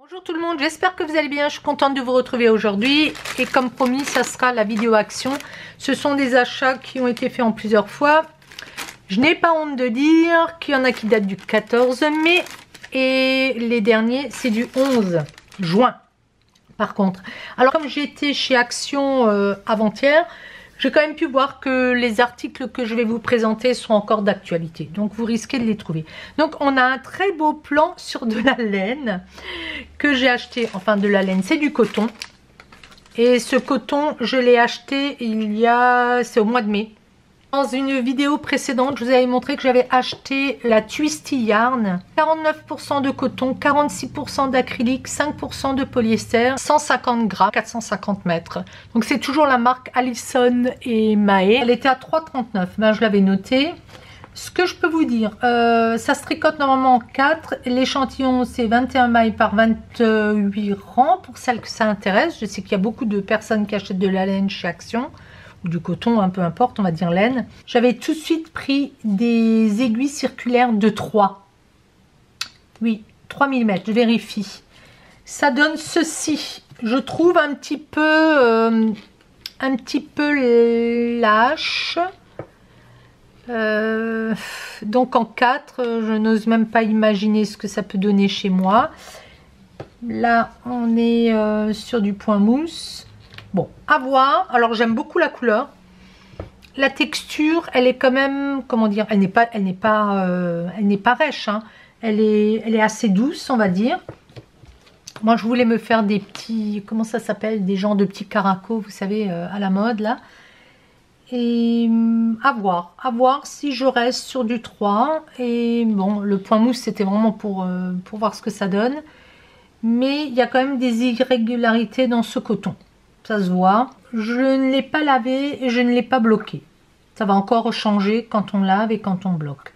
Bonjour tout le monde, j'espère que vous allez bien, je suis contente de vous retrouver aujourd'hui et comme promis ça sera la vidéo action. Ce sont des achats qui ont été faits en plusieurs fois. Je n'ai pas honte de dire qu'il y en a qui datent du 14 mai et les derniers c'est du 11 juin par contre. Alors comme j'ai été chez Action avant-hier, j'ai quand même pu voir que les articles que je vais vous présenter sont encore d'actualité. Donc vous risquez de les trouver. Donc on a un très beau plan sur de la laine que j'ai acheté. Enfin de la laine, c'est du coton. Et ce coton, je l'ai acheté c'est au mois de mai. Dans une vidéo précédente, je vous avais montré que j'avais acheté la Twisty Yarn. 49% de coton, 46% d'acrylique, 5% de polyester, 150 grammes, 450 mètres. Donc c'est toujours la marque Allison et Mahé. Elle était à 3,39. Ben, je l'avais noté. Ce que je peux vous dire, ça se tricote normalement en 4. L'échantillon c'est 21 mailles par 28 rangs pour celles que ça intéresse. Je sais qu'il y a beaucoup de personnes qui achètent de la laine chez Action. Ou du coton, un peu importe, on va dire laine. J'avais tout de suite pris des aiguilles circulaires de 3. Oui, 3 mm, je vérifie. Ça donne ceci. Je trouve un petit peu lâche. Donc en 4, je n'ose même pas imaginer ce que ça peut donner chez moi. Là, on est sur du point mousse. Bon, à voir. Alors j'aime beaucoup la couleur. La texture, elle est quand même, comment dire, elle n'est pas rêche. Hein. Elle est assez douce, on va dire. Moi, je voulais me faire des petits, comment ça s'appelle, des genres de petits caracos, vous savez, à la mode là. Et à voir si je reste sur du 3. Et bon, le point mousse, c'était vraiment pour voir ce que ça donne. Mais il y a quand même des irrégularités dans ce coton. Ça se voit. Je ne l'ai pas lavé et je ne l'ai pas bloqué. Ça va encore changer quand on lave et quand on bloque.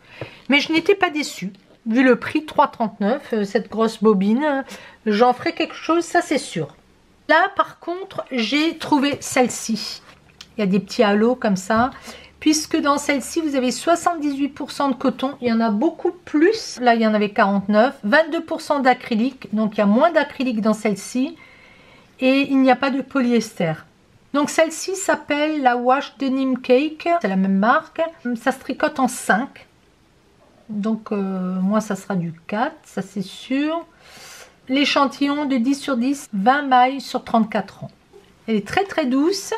Mais je n'étais pas déçue. Vu le prix, 3,39, cette grosse bobine, j'en ferai quelque chose, ça c'est sûr. Là, par contre, j'ai trouvé celle-ci. Il y a des petits halos comme ça. Puisque dans celle-ci, vous avez 78% de coton. Il y en a beaucoup plus. Là, il y en avait 49. 22% d'acrylique. Donc, il y a moins d'acrylique dans celle-ci. Et il n'y a pas de polyester. Donc celle-ci s'appelle la Wash Denim Cake. C'est la même marque. Ça se tricote en 5. Donc moi ça sera du 4, ça c'est sûr. L'échantillon de 10 sur 10, 20 mailles sur 34 rangs. Elle est très très douce.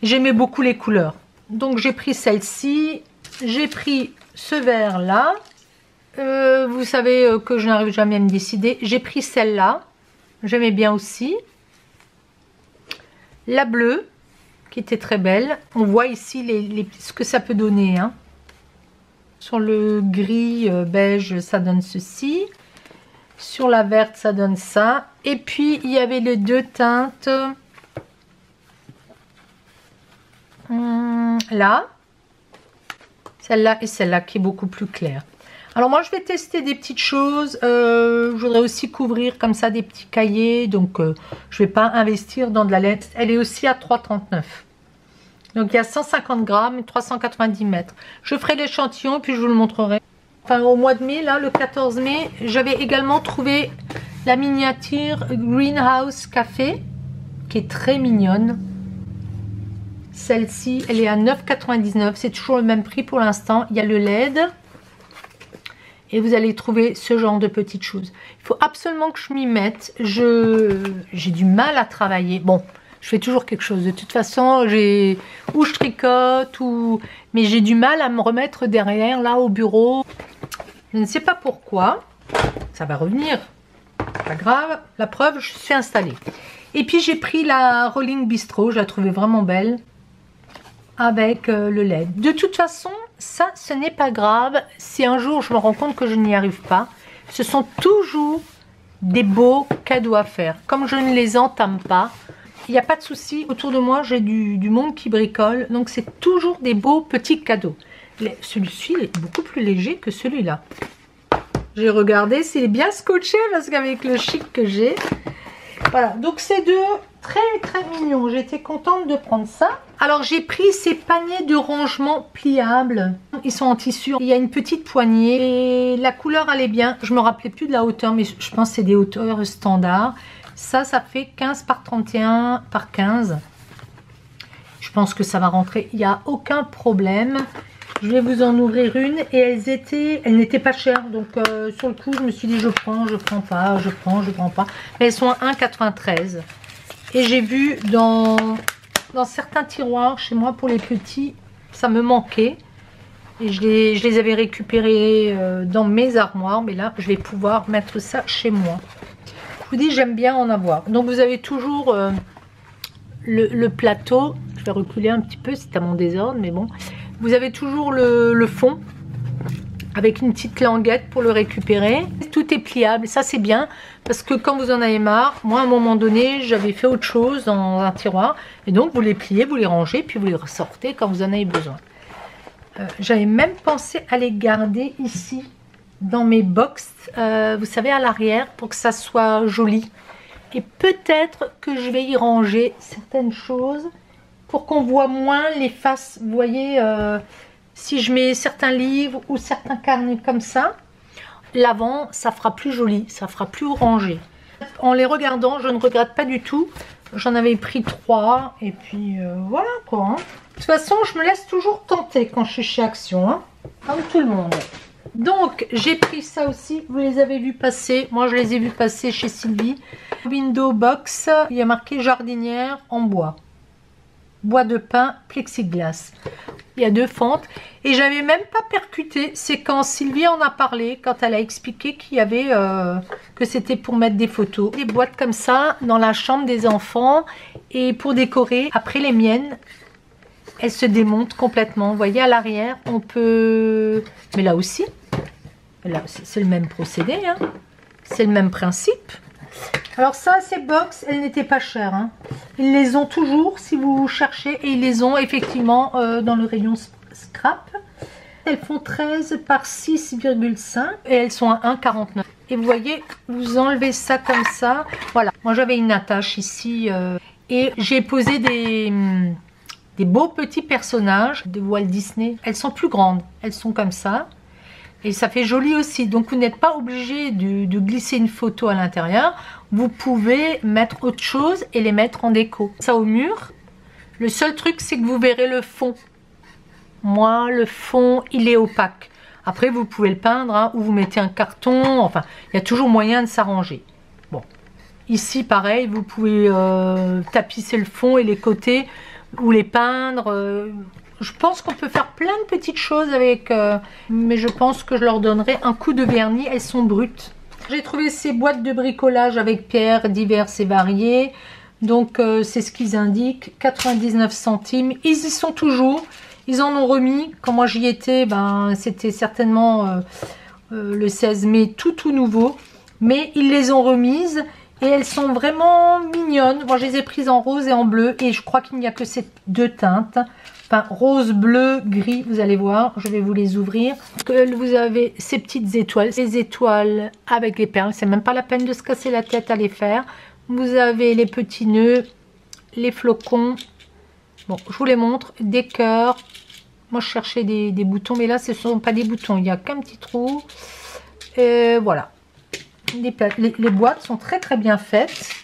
J'aimais beaucoup les couleurs. Donc j'ai pris celle-ci. J'ai pris ce vert là. Vous savez que je n'arrive jamais à me décider. J'ai pris celle-là. J'aimais bien aussi. La bleue, qui était très belle. On voit ici ce que ça peut donner. Hein. Sur le gris beige, ça donne ceci. Sur la verte, ça donne ça. Et puis, il y avait les deux teintes. Là. Celle-là et celle-là, qui est beaucoup plus claire. Alors moi, je vais tester des petites choses. Je voudrais aussi couvrir comme ça des petits cahiers. Donc, je ne vais pas investir dans de la laine. Elle est aussi à 3,39. Donc, il y a 150 grammes et 390 mètres. Je ferai l'échantillon puis je vous le montrerai. Enfin, au mois de mai, là, le 14 mai, j'avais également trouvé la miniature Greenhouse Café, qui est très mignonne. Celle-ci, elle est à 9,99. C'est toujours le même prix pour l'instant. Il y a le LED. Et vous allez trouver ce genre de petites choses. Il faut absolument que je m'y mette. J'ai du mal à travailler. Bon, je fais toujours quelque chose. De toute façon, ou je tricote, mais j'ai du mal à me remettre derrière, là, au bureau. Je ne sais pas pourquoi. Ça va revenir. Pas grave. La preuve, je suis installée. Et puis, j'ai pris la Rolling Bistro. Je la trouvais vraiment belle. Avec le LED. De toute façon, ça, ce n'est pas grave. Si un jour je me rends compte que je n'y arrive pas, ce sont toujours des beaux cadeaux à faire. Comme je ne les entame pas, il n'y a pas de souci. Autour de moi, j'ai du monde qui bricole. Donc, c'est toujours des beaux petits cadeaux. Celui-ci est beaucoup plus léger que celui-là. J'ai regardé s'il est bien scotché parce qu'avec le chic que j'ai. Voilà, donc ces deux, très mignons. J'étais contente de prendre ça. Alors j'ai pris ces paniers de rangement pliables. Ils sont en tissu. Il y a une petite poignée et la couleur allait bien. Je me rappelais plus de la hauteur, mais je pense que c'est des hauteurs standards. Ça fait 15 par 31 par 15. Je pense que ça va rentrer. Il n'y a aucun problème. Je vais vous en ouvrir une et elles n'étaient pas chères. Donc sur le coup, je me suis dit je prends pas. Mais elles sont à 1,93 €. Et j'ai vu dans certains tiroirs chez moi pour les petits, ça me manquait. Et je les avais récupérés dans mes armoires. Mais là, je vais pouvoir mettre ça chez moi. Je vous dis, j'aime bien en avoir. Donc vous avez toujours le plateau. Je vais reculer un petit peu, c'est à mon désordre, mais bon. Vous avez toujours le fond avec une petite languette pour le récupérer. Tout est pliable, ça c'est bien parce que quand vous en avez marre, moi à un moment donné j'avais fait autre chose dans un tiroir et donc vous les pliez, vous les rangez puis vous les ressortez quand vous en avez besoin. J'avais même pensé à les garder ici dans mes box, vous savez à l'arrière pour que ça soit joli. Et peut-être que je vais y ranger certaines choses pour qu'on voit moins les faces. Vous voyez, si je mets certains livres ou certains carnets comme ça, l'avant, ça fera plus joli, ça fera plus rangé. En les regardant, je ne regrette pas du tout. J'en avais pris 3 et puis voilà quoi. Hein. De toute façon, je me laisse toujours tenter quand je suis chez Action, hein, comme tout le monde. Donc, j'ai pris ça aussi. Vous les avez vus passer. Moi, je les ai vus passer chez Sylvie. Window box. Il y a marqué jardinière en bois. Bois de pin, plexiglas. Il y a 2 fentes. Et j'avais même pas percuté. C'est quand Sylvie en a parlé, quand elle a expliqué qu'il y avait que c'était pour mettre des photos. Des boîtes comme ça dans la chambre des enfants et pour décorer. Après les miennes, elles se démontent complètement. Vous voyez à l'arrière, on peut... Mais là aussi, là c'est le même procédé. Hein. C'est le même principe. Alors ça, ces box, elles n'étaient pas chères. Hein. Ils les ont toujours si vous cherchez. Et ils les ont effectivement dans le rayon scrap. Elles font 13 par 6,5 et elles sont à 1,49. Et vous voyez, vous enlevez ça comme ça. Voilà, moi j'avais une attache ici. Et j'ai posé des beaux petits personnages de Walt Disney. Elles sont plus grandes, elles sont comme ça. Et ça fait joli aussi. Donc vous n'êtes pas obligé de glisser une photo à l'intérieur. Vous pouvez mettre autre chose et les mettre en déco. Ça au mur. Le seul truc, c'est que vous verrez le fond. Moi, le fond, il est opaque. Après, vous pouvez le peindre hein, ou vous mettez un carton. Enfin, il y a toujours moyen de s'arranger. Bon. Ici, pareil, vous pouvez tapisser le fond et les côtés ou les peindre. Je pense qu'on peut faire plein de petites choses avec, mais je pense que je leur donnerai un coup de vernis. Elles sont brutes. J'ai trouvé ces boîtes de bricolage avec pierres diverses et variées. Donc, c'est ce qu'ils indiquent. 99 centimes. Ils y sont toujours. Ils en ont remis. Quand moi j'y étais, ben, c'était certainement le 16 mai, tout nouveau. Mais ils les ont remises. Et elles sont vraiment mignonnes. Moi, je les ai prises en rose et en bleu. Et je crois qu'il n'y a que ces 2 teintes. Enfin, rose, bleu, gris, vous allez voir, je vais vous les ouvrir. Vous avez ces petites étoiles, ces étoiles avec les perles, c'est même pas la peine de se casser la tête à les faire. Vous avez les petits nœuds, les flocons, bon, je vous les montre, des cœurs. Moi, je cherchais des boutons, mais là, ce ne sont pas des boutons, il n'y a qu'un petit trou. Et voilà. Les boîtes sont très bien faites,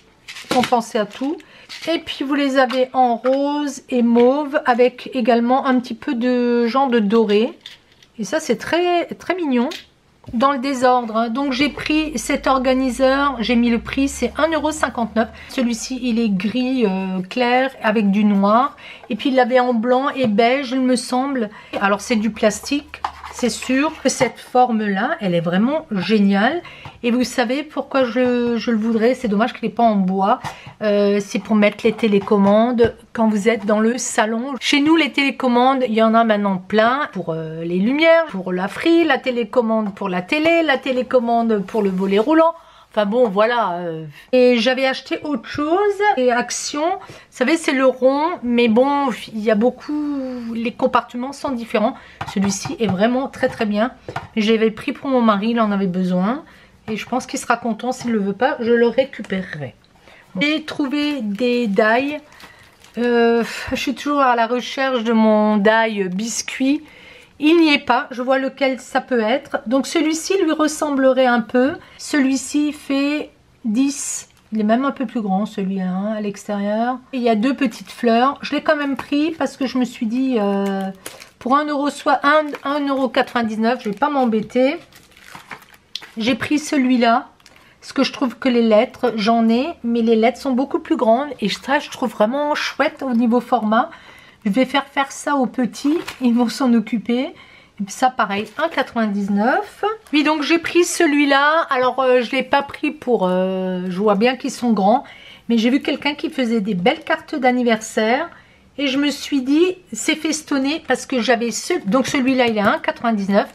ils ont pensé à tout. Et puis vous les avez en rose et mauve avec également un petit peu de genre de doré. Et ça c'est très mignon. Dans le désordre, hein. Donc j'ai pris cet organiseur, j'ai mis le prix, c'est 1,59 €. Celui-ci il est gris clair avec du noir. Et puis il l'avait en blanc et beige il me semble. Alors c'est du plastique. C'est sûr que cette forme-là, elle est vraiment géniale. Et vous savez pourquoi je le voudrais. C'est dommage qu'il n'est pas en bois. C'est pour mettre les télécommandes quand vous êtes dans le salon. Chez nous, les télécommandes, il y en a maintenant plein. Pour les lumières, pour la frite, la télécommande pour la télé, la télécommande pour le volet roulant. Enfin bon, voilà. Et j'avais acheté autre chose. Et Action, vous savez, c'est le rond. Mais bon, il y a beaucoup... Les compartiments sont différents. Celui-ci est vraiment très bien. Je l'avais pris pour mon mari, il en avait besoin. Et je pense qu'il sera content. S'il ne le veut pas, je le récupérerai. J'ai trouvé des die. Je suis toujours à la recherche de mon die biscuit. Il n'y est pas, je vois lequel ça peut être. Donc celui-ci lui ressemblerait un peu. Celui-ci fait 10. Il est même un peu plus grand celui-là hein, à l'extérieur. Il y a 2 petites fleurs. Je l'ai quand même pris parce que je me suis dit pour 1€, soit 1,99€, je vais pas m'embêter. J'ai pris celui-là. Parce que je trouve que les lettres, j'en ai, mais les lettres sont beaucoup plus grandes. Et ça, je trouve vraiment chouette au niveau format. Je vais faire ça aux petits, ils vont s'en occuper. Et ça pareil, 1,99. Oui, donc j'ai pris celui-là. Alors je ne l'ai pas pris pour... je vois bien qu'ils sont grands. Mais j'ai vu quelqu'un qui faisait des belles cartes d'anniversaire. Et je me suis dit, c'est festonné parce que j'avais donc celui-là, il est 1,99.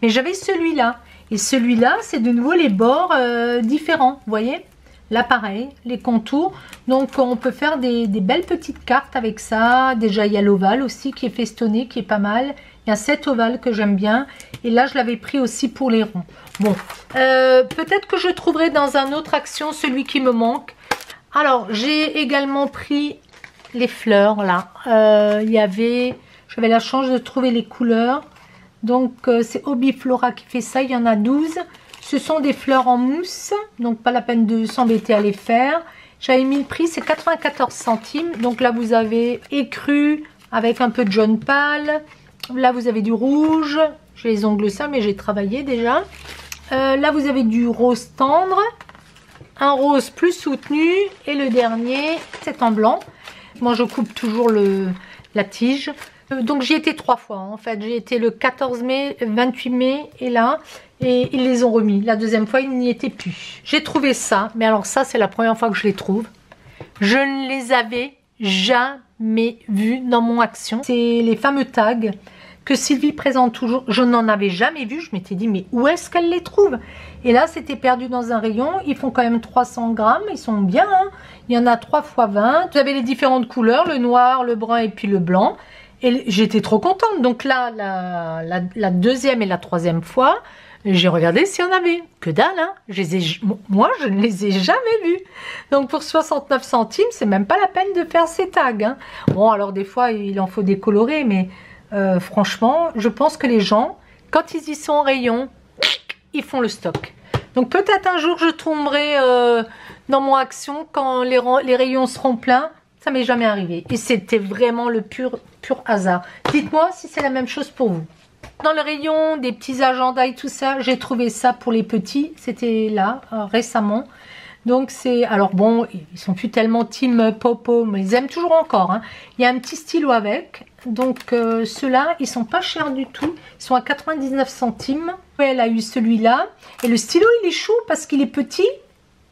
Mais j'avais celui-là. Et celui-là, c'est de nouveau les bords différents, vous voyez? Là, pareil, les contours. Donc, on peut faire des belles petites cartes avec ça. Déjà, il y a l'ovale aussi qui est festonné, qui est pas mal. Il y a cet ovale que j'aime bien. Et là, je l'avais pris aussi pour les ronds. Bon, peut-être que je trouverai dans un autre action celui qui me manque. Alors, j'ai également pris les fleurs, là. J'avais la chance de trouver les couleurs. Donc, c'est Hobbyflora qui fait ça. Il y en a 12. Ce sont des fleurs en mousse, donc pas la peine de s'embêter à les faire. J'avais mis le prix, c'est 94 centimes. Donc là, vous avez écru avec un peu de jaune pâle. Là, vous avez du rouge. J'ai les ongles sales, mais j'ai travaillé déjà. Là, vous avez du rose tendre. Un rose plus soutenu. Et le dernier, c'est en blanc. Moi, je coupe toujours la tige. Donc j'y étais 3 fois en fait, j'ai été le 14 mai, 28 mai et là, et ils les ont remis. La deuxième fois, ils n'y étaient plus. J'ai trouvé ça, mais alors ça c'est la première fois que je les trouve. Je ne les avais jamais vus dans mon action. C'est les fameux tags que Sylvie présente toujours. Je n'en avais jamais vu, je m'étais dit mais où est-ce qu'elle les trouve? Et là c'était perdu dans un rayon, ils font quand même 300 grammes, ils sont bien. Hein, il y en a 3 x 20. Vous avez les différentes couleurs, le noir, le brun et puis le blanc. Et j'étais trop contente. Donc là, la deuxième et la troisième fois, j'ai regardé s'il y en avait. Que dalle, hein. Moi, je ne les ai jamais vus. Donc pour 69 centimes, c'est même pas la peine de faire ces tags. Hein. Bon, alors des fois, il en faut décolorer, mais franchement, je pense que les gens, quand ils y sont en rayon, ils font le stock. Donc peut-être un jour, je tomberai dans mon action quand les rayons seront pleins. Ça m'est jamais arrivé. Et c'était vraiment le pur hasard. Dites-moi si c'est la même chose pour vous. Dans le rayon des petits agendas et tout ça, j'ai trouvé ça pour les petits. C'était là, récemment. Donc c'est... Alors bon, ils sont plus tellement team popo, mais ils aiment toujours encore. Hein. Il y a un petit stylo avec. Donc ceux-là, ils sont pas chers du tout. Ils sont à 99 centimes. Elle a eu celui-là. Et le stylo, il est chou parce qu'il est petit.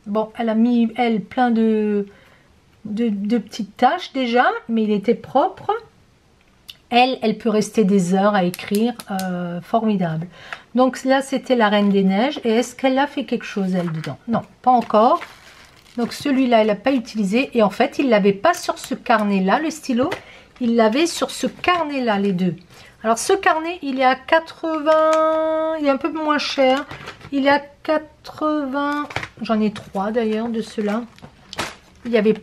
Bon, elle a mis, elle, plein de petites taches déjà, mais il était propre. Elle peut rester des heures à écrire, formidable. Donc là, c'était la Reine des Neiges. Et est-ce qu'elle a fait quelque chose, elle, dedans? Non, pas encore. Donc celui-là, elle n'a pas utilisé. Et en fait, il ne l'avait pas sur ce carnet-là, le stylo. Il l'avait sur ce carnet-là, les deux. Alors ce carnet, il est à 80... Il est un peu moins cher. Il est à 80... J'en ai 3 d'ailleurs de ceux-là. Il y avait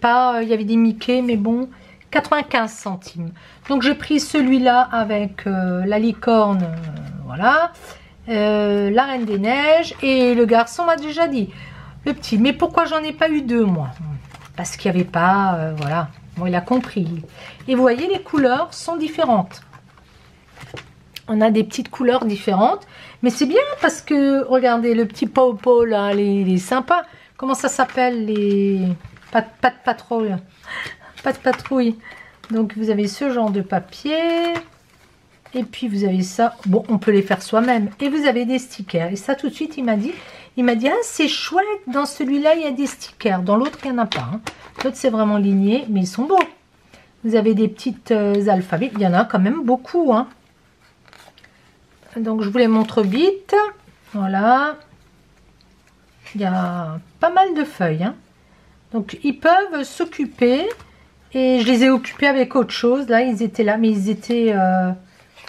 des Mickey, mais bon, 95 centimes. Donc j'ai pris celui-là avec la licorne, voilà, la Reine des Neiges, et le garçon m'a déjà dit, le petit. Mais pourquoi j'en ai pas eu 2, moi? Parce qu'il n'y avait pas, voilà, bon, il a compris. Et vous voyez, les couleurs sont différentes. On a des petites couleurs différentes, mais c'est bien parce que, regardez, le petit Popo, là, il est sympa. Comment ça s'appelle, les... Pas de patrouille. Pas de patrouille. Donc vous avez ce genre de papier. Et puis vous avez ça. Bon, on peut les faire soi-même. Et vous avez des stickers. Et ça, tout de suite, il m'a dit, ah, c'est chouette. Dans celui-là, il y a des stickers. Dans l'autre, il n'y en a pas. Hein. L'autre, c'est vraiment ligné. Mais ils sont beaux. Vous avez des petites alphabets. Il y en a quand même beaucoup. Hein. Donc je vous les montre vite. Voilà. Il y a pas mal de feuilles. Hein. Donc ils peuvent s'occuper. Et je les ai occupés avec autre chose. Là, ils étaient là. Mais ils étaient...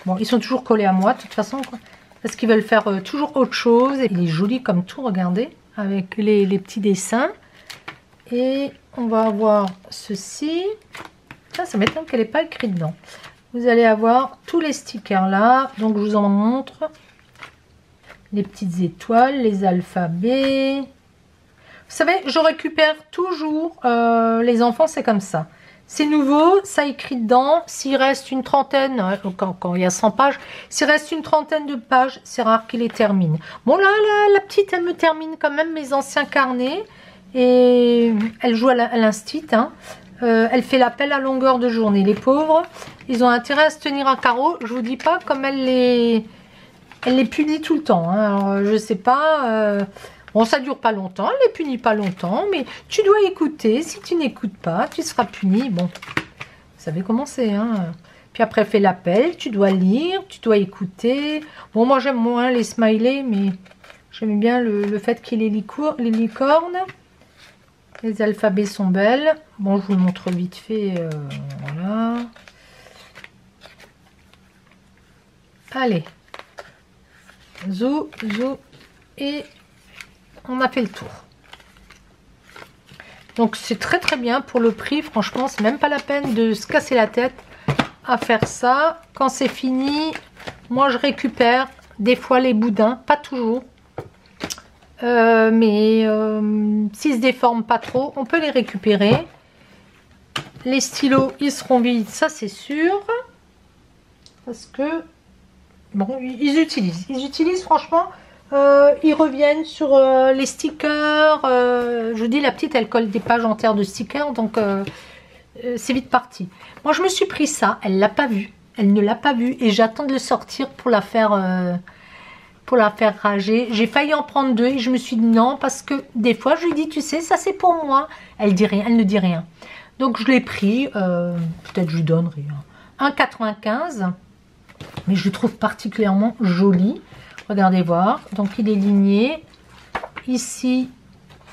Bon, ils sont toujours collés à moi, de toute façon. Quoi. Parce qu'ils veulent faire toujours autre chose. Et il est joli comme tout, regardez. Avec les petits dessins. Et on va avoir ceci. Ça m'étonne qu'elle n'ait pas écrit dedans. Vous allez avoir tous les stickers là. Donc je vous en montre. Les petites étoiles, les alphabets. Vous savez, je récupère toujours les enfants, c'est comme ça. C'est nouveau, ça écrit dedans. S'il reste une trentaine, quand il y a 100 pages, s'il reste une trentaine de pages, c'est rare qu'il les termine. Bon là, la petite, elle me termine quand même mes anciens carnets. Et elle joue à l'instit. Hein. Elle fait l'appel à longueur de journée. Les pauvres, ils ont intérêt à se tenir à carreau. Je vous dis pas comme elle les punit tout le temps. Hein. Alors, je sais pas... Bon, ça dure pas longtemps, elle les punit pas longtemps, mais tu dois écouter. Si tu n'écoutes pas, tu seras puni. Bon, vous savez comment c'est. Hein. Puis après, fais l'appel, tu dois lire, tu dois écouter. Bon, moi, j'aime moins les smileys, mais j'aime bien le fait qu'il y ait les licornes. Les alphabets sont belles. Bon, je vous le montre vite fait. Voilà. Allez. Zou, zou. Et... on a fait le tour. Donc c'est très très bien pour le prix. Franchement, c'est même pas la peine de se casser la tête à faire ça. Quand c'est fini, moi je récupère des fois les boudins, pas toujours. Mais s'ils se déforment pas trop, on peut les récupérer. Les stylos, ils seront vides, ça c'est sûr. Parce que bon, ils utilisent franchement. Ils reviennent sur les stickers. Je vous dis, la petite, elle colle des pages entières de stickers, donc c'est vite parti. Moi, je me suis pris ça. Elle l'a pas vu. Elle ne l'a pas vu et j'attends de le sortir pour la faire rager. J'ai failli en prendre deux et je me suis dit non parce que des fois, je lui dis, tu sais, ça c'est pour moi. Elle dit rien. Elle ne dit rien. Donc je l'ai pris. Peut-être je lui donnerai 1,95. Mais je le trouve particulièrement joli. Regardez voir, donc il est ligné. Ici,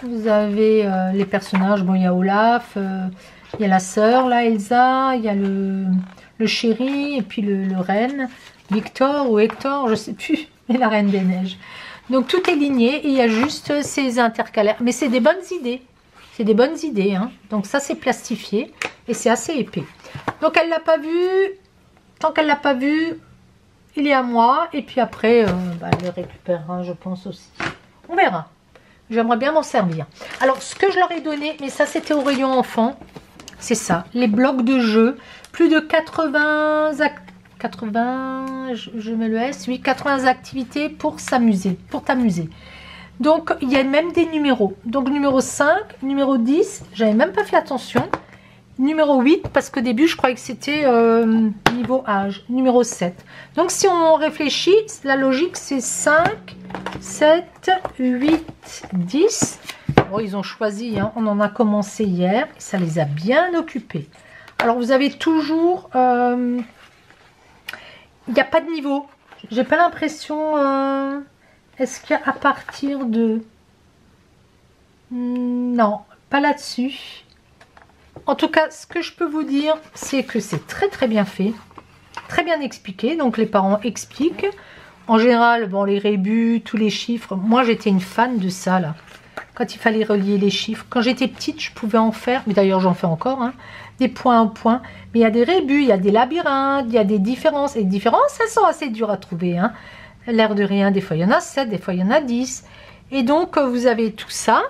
vous avez les personnages. Bon, il y a Olaf, il y a la sœur, là, Elsa, il y a le chéri, et puis le reine, Victor ou Hector, je sais plus, et la reine des neiges. Donc tout est ligné, et il y a juste ces intercalaires. Mais c'est des bonnes idées, c'est des bonnes idées. Hein. Donc ça, c'est plastifié, et c'est assez épais. Donc elle l'a pas vu, tant qu'elle l'a pas vu... il est à moi et puis après elle le récupérera je pense aussi. On verra. J'aimerais bien m'en servir. Alors ce que je leur ai donné, mais ça c'était au rayon enfant, c'est ça, les blocs de jeu. Plus de 80, je mets le S, oui, 80 activités pour s'amuser, pour t'amuser. Donc il y a même des numéros. Donc numéro 5, numéro 10, j'avais même pas fait attention. Numéro 8, parce qu'au début, je croyais que c'était niveau âge. Numéro 7. Donc, si on réfléchit, la logique, c'est 5, 7, 8, 10. Bon, ils ont choisi, hein, on en a commencé hier. Ça les a bien occupés. Alors, vous avez toujours... il n'y a pas de niveau. J'ai pas l'impression... Est-ce qu'il y a à partir de... Non, pas là-dessus. En tout cas, ce que je peux vous dire, c'est que c'est très très bien fait, très bien expliqué. Donc les parents expliquent. En général, bon, les rébus, tous les chiffres. Moi, j'étais une fan de ça, là. Quand il fallait relier les chiffres. Quand j'étais petite, je pouvais en faire, mais d'ailleurs j'en fais encore, hein, des points au point. Mais il y a des rébus, il y a des labyrinthes, il y a des différences. Et les différences, elles sont assez dures à trouver. Hein. L'air de rien, des fois il y en a 7, des fois il y en a 10. Et donc, vous avez tout ça.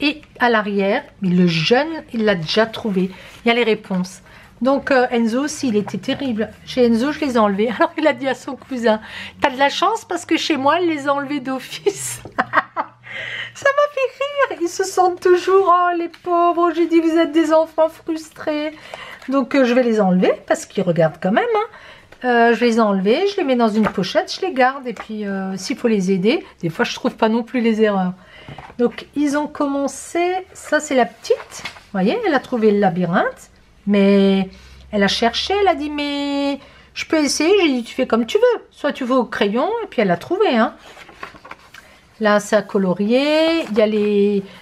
Et à l'arrière, le jeune, il l'a déjà trouvé. Il y a les réponses. Donc Enzo aussi, il était terrible. Chez Enzo, je les ai enlevés. Alors il a dit à son cousin, t'as de la chance parce que chez moi, il les a enlevés d'office. Ça m'a fait rire. Ils se sentent toujours, oh les pauvres. J'ai dit, vous êtes des enfants frustrés. Donc je vais les enlever parce qu'ils regardent quand même. Hein. Je les ai enlevés, je les mets dans une pochette, je les garde. Et puis s'il faut les aider, des fois je trouve pas non plus les erreurs. Donc, ils ont commencé... Ça, c'est la petite. Vous voyez, elle a trouvé le labyrinthe. Mais elle a cherché. Elle a dit, mais je peux essayer. J'ai dit, tu fais comme tu veux. Soit tu vas au crayon. Et puis, elle a trouvé. Hein. Là, c'est à colorier. Il y a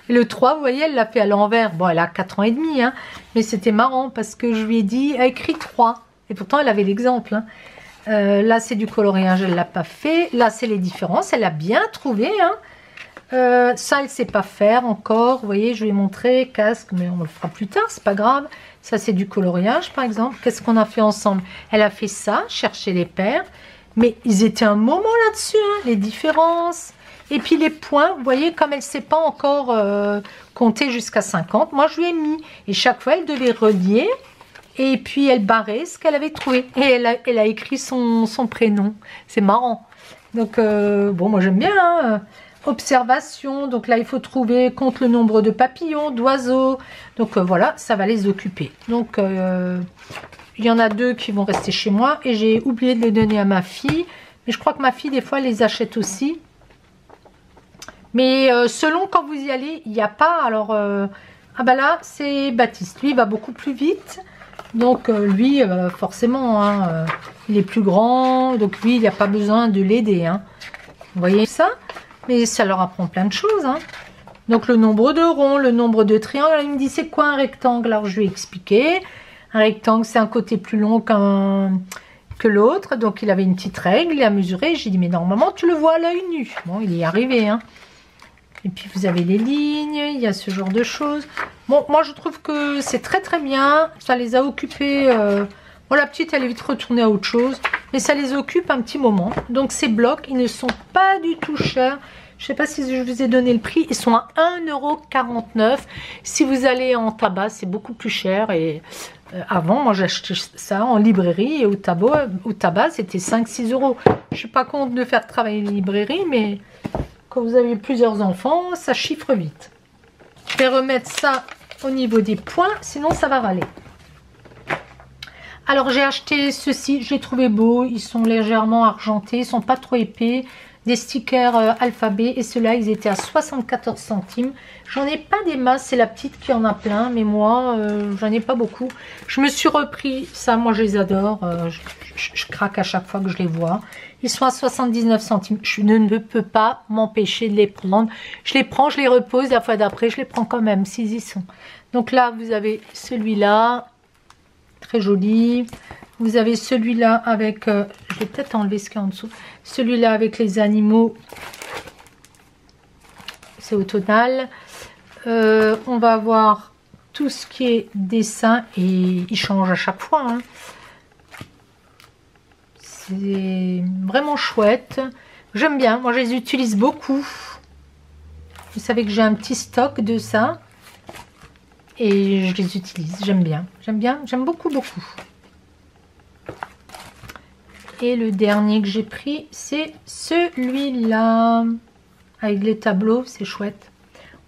le 3, vous voyez, elle l'a fait à l'envers. Bon, elle a 4 ans et demi. Hein. Mais c'était marrant parce que je lui ai dit, elle a écrit 3. Et pourtant, elle avait l'exemple. Hein. Là, c'est du coloriage. Elle ne l'a pas fait. Là, c'est les différences. Elle a bien trouvé. Hein. Ça, elle ne sait pas faire encore. Vous voyez, je vais montrer casque, mais on le fera plus tard, c'est pas grave. Ça, c'est du coloriage, par exemple. Qu'est-ce qu'on a fait ensemble? Elle a fait ça, chercher les paires. Mais ils étaient un moment là-dessus, hein, les différences. Et puis les points, vous voyez, comme elle ne sait pas encore compter jusqu'à 50, moi, je lui ai mis. Et chaque fois, elle devait relier. Et puis, elle barrait ce qu'elle avait trouvé. Et elle a écrit son prénom. C'est marrant. Donc, bon, moi, j'aime bien, hein. Observation, donc là il faut trouver, compte le nombre de papillons, d'oiseaux, donc voilà, ça va les occuper. Donc il y en a 2 qui vont rester chez moi et j'ai oublié de les donner à ma fille, mais je crois que ma fille des fois elle les achète aussi. Mais selon quand vous y allez, il n'y a pas, alors ah bah là c'est Baptiste, lui il va beaucoup plus vite, donc lui forcément hein, il est plus grand, donc lui il n'y a pas besoin de l'aider, hein. Vous voyez ça? Mais ça leur apprend plein de choses. Hein. Donc le nombre de ronds, le nombre de triangles. Il me dit c'est quoi un rectangle? Alors je lui ai expliqué. Un rectangle c'est un côté plus long que l'autre. Donc il avait une petite règle, il a mesuré. J'ai dit mais normalement tu le vois à l'œil nu. Bon il est arrivé. Hein. Et puis vous avez les lignes, il y a ce genre de choses. Bon moi je trouve que c'est très très bien. Ça les a occupés. Bon la petite elle est vite retournée à autre chose. Mais ça les occupe un petit moment. Donc ces blocs, ils ne sont pas du tout chers. Je ne sais pas si je vous ai donné le prix. Ils sont à 1,49 €. Si vous allez en tabac, c'est beaucoup plus cher. Et avant, moi j'achetais ça en librairie. Et au tabac c'était 5-6 €. Je ne suis pas contre de faire travailler les librairies. Mais quand vous avez plusieurs enfants, ça chiffre vite. Je vais remettre ça au niveau des points. Sinon ça va râler. Alors j'ai acheté ceci, je l'ai trouvé beau, ils sont légèrement argentés, ils sont pas trop épais, des stickers alphabet et ceux-là ils étaient à 74 centimes. J'en ai pas des masses, c'est la petite qui en a plein, mais moi j'en ai pas beaucoup. Je me suis repris ça, moi je les adore, je craque à chaque fois que je les vois. Ils sont à 79 centimes, je ne peux pas m'empêcher de les prendre. Je les prends, je les repose, la fois d'après je les prends quand même s'ils y sont. Donc là vous avez celui-là. Très joli. Vous avez celui-là avec, je vais peut-être enlever ce qu'il y a en dessous. Celui-là avec les animaux. C'est au tonal. On va avoir tout ce qui est dessin et il change à chaque fois. Hein. C'est vraiment chouette. J'aime bien. Moi, je les utilise beaucoup. Vous savez que j'ai un petit stock de ça. Et je les utilise, j'aime bien, j'aime beaucoup. Et le dernier que j'ai pris, c'est celui-là. Avec les tableaux, c'est chouette.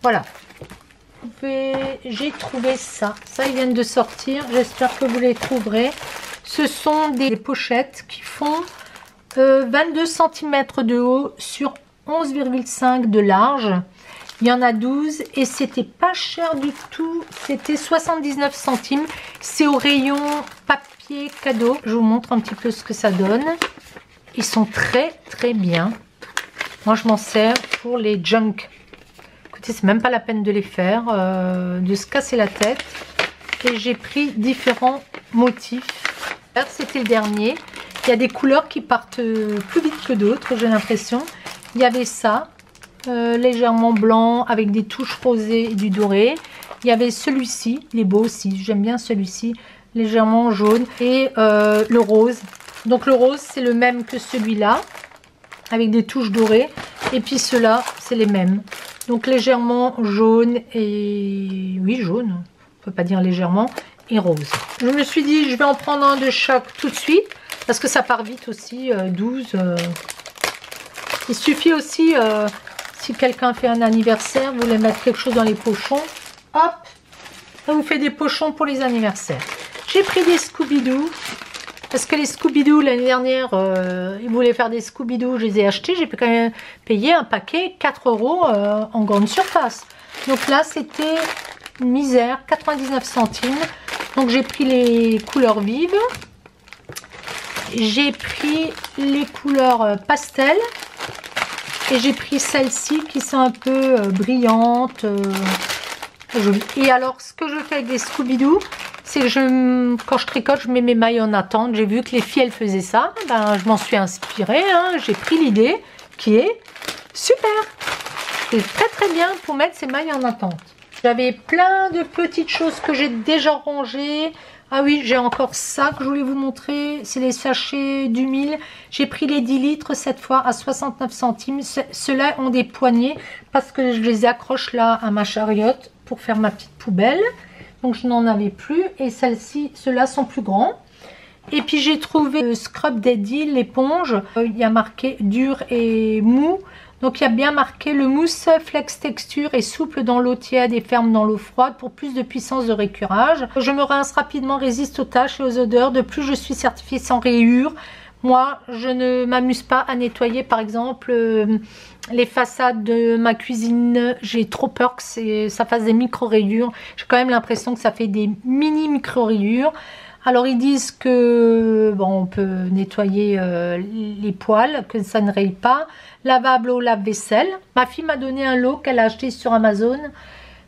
Voilà. J'ai trouvé ça. Ça, ils viennent de sortir. J'espère que vous les trouverez. Ce sont des pochettes qui font 22 cm de haut sur 11,5 de large. Il y en a 12 et c'était pas cher du tout. C'était 79 centimes. C'est au rayon papier cadeau. Je vous montre un petit peu ce que ça donne. Ils sont très très bien. Moi je m'en sers pour les junk. Écoutez, c'est même pas la peine de les faire, de se casser la tête. Et j'ai pris différents motifs. C'était le dernier. Il y a des couleurs qui partent plus vite que d'autres, j'ai l'impression. Il y avait ça. Légèrement blanc avec des touches rosées et du doré. Il y avait celui-ci, il est beau aussi, j'aime bien celui-ci, légèrement jaune et le rose. Donc le rose c'est le même que celui-là avec des touches dorées et puis ceux-là c'est les mêmes. Donc légèrement jaune et oui jaune, on peut pas dire légèrement, et rose. Je me suis dit je vais en prendre un de chaque tout de suite parce que ça part vite aussi, 12. Il suffit aussi si quelqu'un fait un anniversaire, vous voulez mettre quelque chose dans les pochons, hop, ça vous fait des pochons pour les anniversaires. J'ai pris des Scooby-Doo, parce que les Scooby-Doo, l'année dernière, ils voulaient faire des Scooby-Doo, je les ai achetés, j'ai quand même payé un paquet 4 € en grande surface. Donc là, c'était une misère, 99 centimes. Donc j'ai pris les couleurs vives, j'ai pris les couleurs pastel, et j'ai pris celles-ci qui sont un peu brillantes, jolies. Et alors, ce que je fais avec des Scooby-Doo, c'est que quand je tricote, je mets mes mailles en attente. J'ai vu que les filles, elles faisaient ça. Ben, je m'en suis inspirée. Hein. J'ai pris l'idée qui est super. C'est très très bien pour mettre ses mailles en attente. J'avais plein de petites choses que j'ai déjà rangées. Ah oui, j'ai encore ça que je voulais vous montrer. C'est les sachets d'humile. J'ai pris les 10 litres cette fois à 69 centimes. Ceux-là ont des poignées parce que je les accroche là à ma chariote pour faire ma petite poubelle. Donc je n'en avais plus. Et celles-ci, ceux-là sont plus grands. Et puis j'ai trouvé le Scrub Daddy, l'éponge. Il y a marqué dur et mou. Donc il y a bien marqué le mousse flex texture est souple dans l'eau tiède et ferme dans l'eau froide pour plus de puissance de récurage. Je me rince rapidement, résiste aux taches et aux odeurs. De plus, je suis certifiée sans rayures. Moi, je ne m'amuse pas à nettoyer par exemple les façades de ma cuisine. J'ai trop peur que ça fasse des micro-rayures. J'ai quand même l'impression que ça fait des mini micro-rayures. Alors ils disent que bon, on peut nettoyer les poêles, que ça ne raye pas. Lavable au lave-vaisselle. Ma fille m'a donné un lot qu'elle a acheté sur Amazon.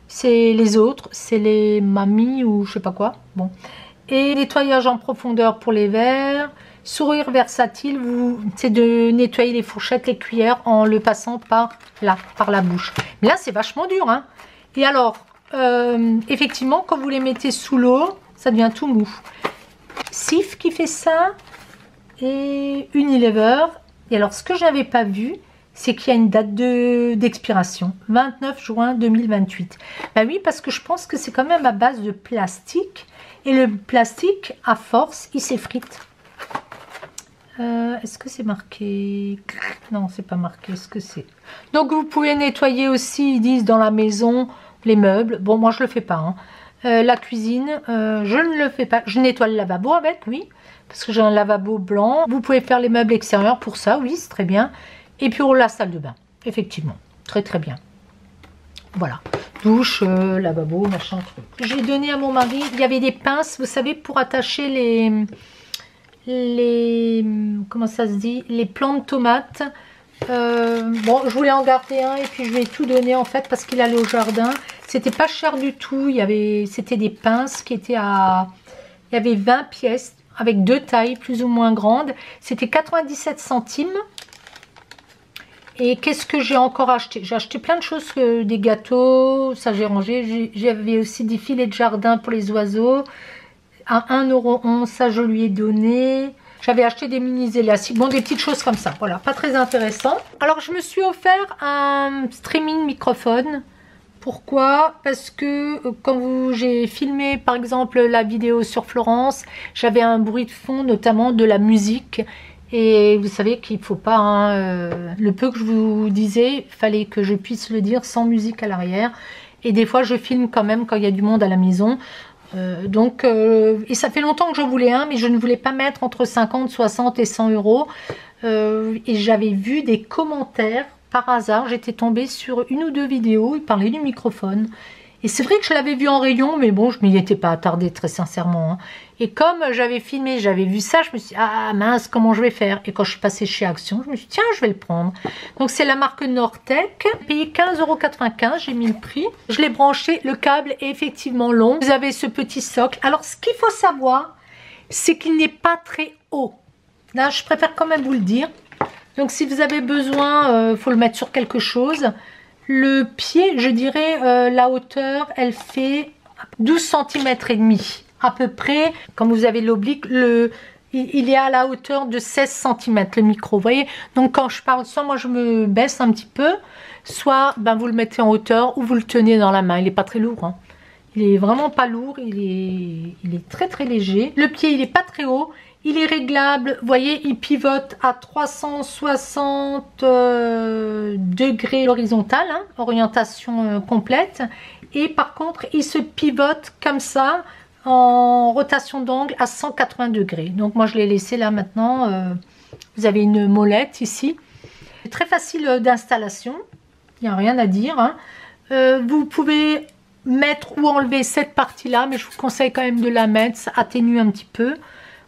C'est les autres, c'est les mamies ou je sais pas quoi. Bon. Et nettoyage en profondeur pour les verres. Sourire versatile, c'est de nettoyer les fourchettes, les cuillères en le passant par là, par la bouche. Mais là c'est vachement dur, hein. Et alors, effectivement, quand vous les mettez sous l'eau, ça devient tout mou. Cif qui fait ça et Unilever. Et alors ce que je n'avais pas vu, c'est qu'il y a une date d'expiration, 29 juin 2028. Ben oui, parce que je pense que c'est quand même à base de plastique. Et le plastique, à force, il s'effrite. Est-ce que c'est marqué? Non, c'est pas marqué. Est-ce que c'est? Donc vous pouvez nettoyer aussi, ils disent, dans la maison, les meubles. Bon, moi je le fais pas, hein. La cuisine, je ne le fais pas. Je nettoie le lavabo avec, oui, parce que j'ai un lavabo blanc. Vous pouvez faire les meubles extérieurs pour ça, oui, c'est très bien. Et puis pour la salle de bain, effectivement, très très bien. Voilà, douche, lavabo, machin, truc. J'ai donné à mon mari, il y avait des pinces, vous savez, pour attacher comment ça se dit, les plants de tomates. Bon, je voulais en garder un et puis je lui ai tout donné en fait parce qu'il allait au jardin. C'était pas cher du tout. C'était des pinces qui étaient à, il y avait 20 pièces avec deux tailles plus ou moins grandes. C'était 97 centimes. Et qu'est-ce que j'ai encore acheté? J'ai acheté plein de choses, des gâteaux, ça j'ai rangé. J'avais aussi des filets de jardin pour les oiseaux. À 1,11 €, ça je lui ai donné. J'avais acheté des mini élastiques, bon des petites choses comme ça, voilà, pas très intéressant. Alors je me suis offert un streaming microphone. Pourquoi? Parce que quand j'ai filmé par exemple la vidéo sur Florence, j'avais un bruit de fond, notamment de la musique. Et vous savez qu'il ne faut pas, hein, le peu que je vous disais, il fallait que je puisse le dire sans musique à l'arrière. Et des fois je filme quand même quand il y a du monde à la maison. Et ça fait longtemps que j'en voulais un, mais je ne voulais pas mettre entre 50, 60 et 100 €. Et j'avais vu des commentaires, par hasard, j'étais tombée sur une ou deux vidéos, ils parlaient du microphone. Et c'est vrai que je l'avais vu en rayon, mais bon, je m'y étais pas attardée très sincèrement, hein. Et comme j'avais filmé, j'avais vu ça, je me suis dit, ah mince, comment je vais faire? Et quand je suis passée chez Action, je me suis dit, tiens, je vais le prendre. Donc c'est la marque Nortec, payé 15,95 €, j'ai mis le prix. Je l'ai branché, le câble est effectivement long. Vous avez ce petit socle. Alors ce qu'il faut savoir, c'est qu'il n'est pas très haut. Là, je préfère quand même vous le dire. Donc si vous avez besoin, faut le mettre sur quelque chose. Le pied, je dirais, la hauteur, elle fait 12 cm et demi. À peu près, comme vous avez l'oblique, il est à la hauteur de 16 cm le micro, vous voyez. Donc quand je parle, soit moi je me baisse un petit peu, soit ben, vous le mettez en hauteur ou vous le tenez dans la main. Il n'est pas très lourd, hein. Il est vraiment pas lourd, il est très très léger. Le pied, il n'est pas très haut. Il est réglable, vous voyez, il pivote à 360 degrés l'horizontale, hein, orientation complète. Et par contre, il se pivote comme ça, en rotation d'angle à 180 degrés. Donc moi, je l'ai laissé là maintenant. Vous avez une molette ici. Très facile d'installation, il n'y a rien à dire, hein. Vous pouvez mettre ou enlever cette partie-là, mais je vous conseille quand même de la mettre, ça atténue un petit peu.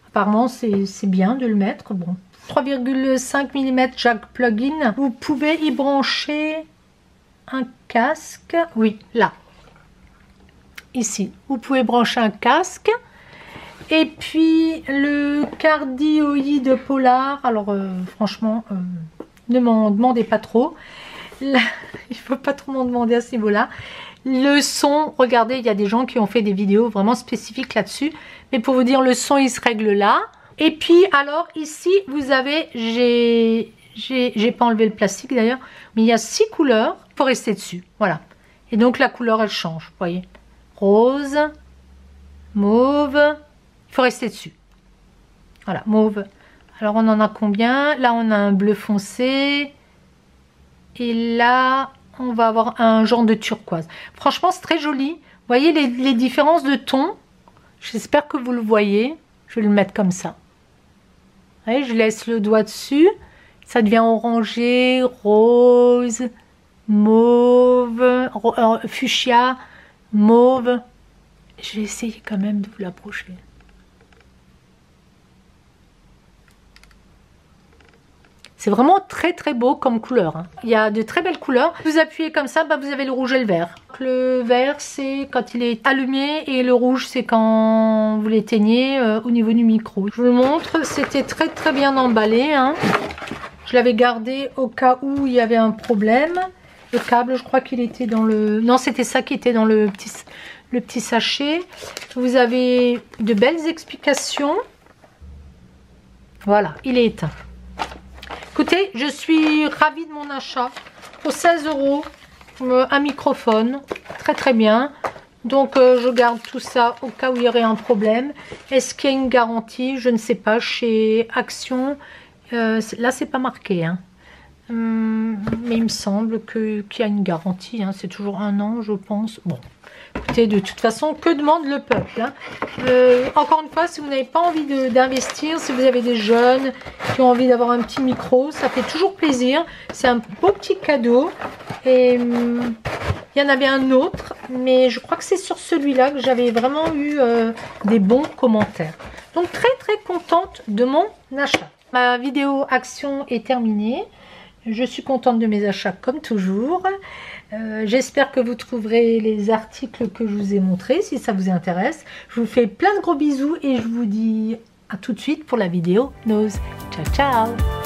Apparemment, c'est bien de le mettre. Bon, 3,5 mm jack plug-in. Vous pouvez y brancher un casque. Oui, là. Ici. Vous pouvez brancher un casque. Et puis, le cardioïde polar. Alors, franchement, ne m'en demandez pas trop. Là, Il faut pas trop m'en demander à ce niveau-là. Le son, regardez, il y a des gens qui ont fait des vidéos vraiment spécifiques là-dessus. Mais pour vous dire, le son, il se règle là. Et puis, alors, ici, vous avez... J'ai pas enlevé le plastique d'ailleurs. Mais il y a 6 couleurs. Il faut rester dessus. Voilà. Et donc, la couleur, elle change. Vous voyez. Rose. Mauve. Il faut rester dessus. Voilà, mauve. Alors, on en a combien? Là, on a un bleu foncé. Et là, on va avoir un genre de turquoise. Franchement, c'est très joli. Vous voyez les différences de tons? J'espère que vous le voyez. Je vais le mettre comme ça. Vous voyez, je laisse le doigt dessus. Ça devient orangé, rose, mauve, fuchsia, mauve. Je vais essayer quand même de vous l'approcher. C'est vraiment très très beau comme couleur. Hein. Il y a de très belles couleurs. Vous appuyez comme ça, bah, vous avez le rouge et le vert. Le vert, c'est quand il est allumé et le rouge, c'est quand vous l'éteignez au niveau du micro. Je vous le montre, c'était très très bien emballé. Hein. Je l'avais gardé au cas où il y avait un problème. Le câble, je crois qu'il était dans le... Non, c'était ça qui était dans le petit sachet. Vous avez de belles explications. Voilà, il est éteint. Écoutez, je suis ravie de mon achat. Pour 16 €, un microphone, très très bien. Donc je garde tout ça au cas où il y aurait un problème. Est-ce qu'il y a une garantie? Je ne sais pas. Chez Action, là c'est pas marqué. Hein. Mais il me semble qu'il y a une garantie. Hein. C'est toujours 1 an, je pense. Bon. Écoutez, de toute façon, que demande le peuple hein. Encore une fois, si vous n'avez pas envie d'investir, si vous avez des jeunes qui ont envie d'avoir un petit micro, ça fait toujours plaisir. C'est un beau petit cadeau. Et il y en avait un autre, mais je crois que c'est sur celui-là que j'avais vraiment eu des bons commentaires. Donc très très contente de mon achat. Ma vidéo action est terminée. Je suis contente de mes achats comme toujours. J'espère que vous trouverez les articles que je vous ai montrés si ça vous intéresse. Je vous fais plein de gros bisous et je vous dis à tout de suite pour la vidéo Nose. Ciao ciao.